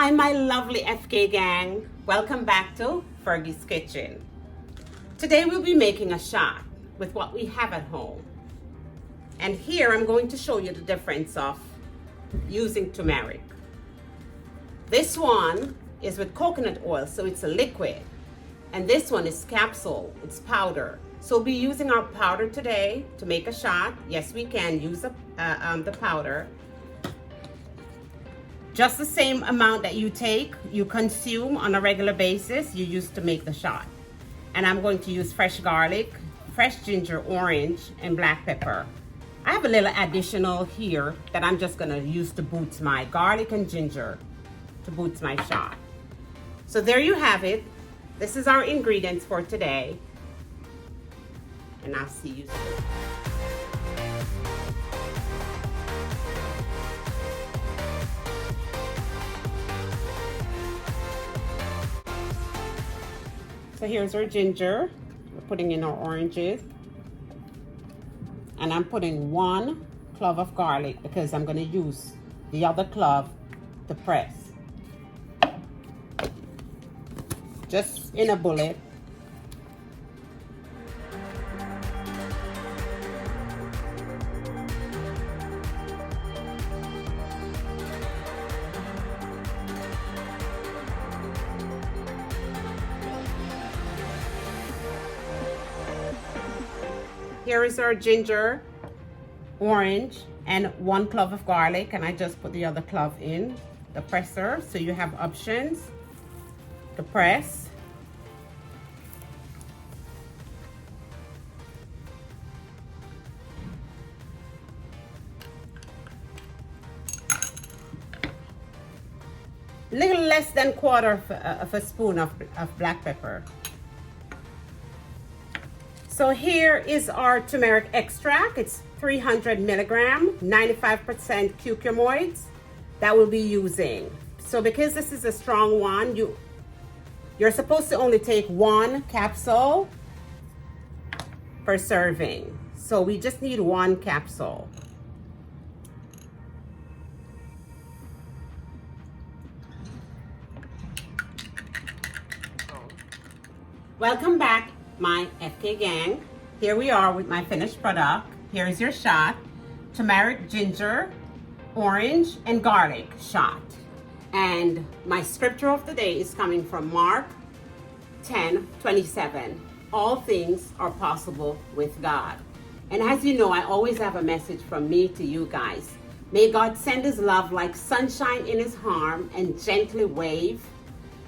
Hi, my lovely FK gang. Welcome back to Fergie's Kitchen. Today we'll be making a shot with what we have at home. And here I'm going to show you the difference of using turmeric. This one is with coconut oil, so it's a liquid. And this one is capsule, it's powder. So we'll be using our powder today to make a shot. Yes, we can use the powder. Just the same amount that you consume on a regular basis, you use to make the shot. And I'm going to use fresh garlic, fresh ginger, orange, and black pepper. I have a little additional here that I'm just gonna use to boost my garlic and ginger, to boost my shot. So there you have it. This is our ingredients for today. And I'll see you soon. So here's our ginger. We're putting in our oranges. And I'm putting 1 clove of garlic because I'm going to use the other clove to press. Just in a bullet. Here is our ginger, orange, and 1 clove of garlic, and I just put the other clove in the presser, so you have options to press. Little less than quarter of a spoon of black pepper. So here is our turmeric extract. It's 300 milligram, 95% curcumoids that we'll be using. So because this is a strong one, you're supposed to only take 1 capsule per serving. So we just need 1 capsule. Welcome back, my FK gang. Here we are with my finished product. Here's your shot: turmeric, ginger, orange, and garlic shot. And my scripture of the day is coming from Mark 10:27. All things are possible with God. And as you know, I always have a message from me to you guys. May God send his love like sunshine in his arm and gently wave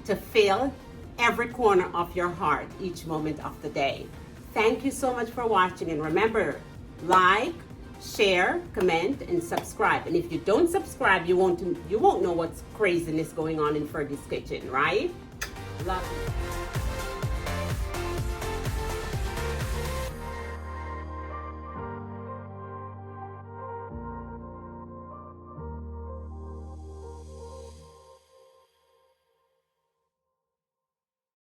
to fill every corner of your heart each moment of the day. Thank you so much for watching, and remember, like, share, comment, and subscribe. And if you don't subscribe, you won't know what's craziness going on in Fergie's Kitchen, right? Love you.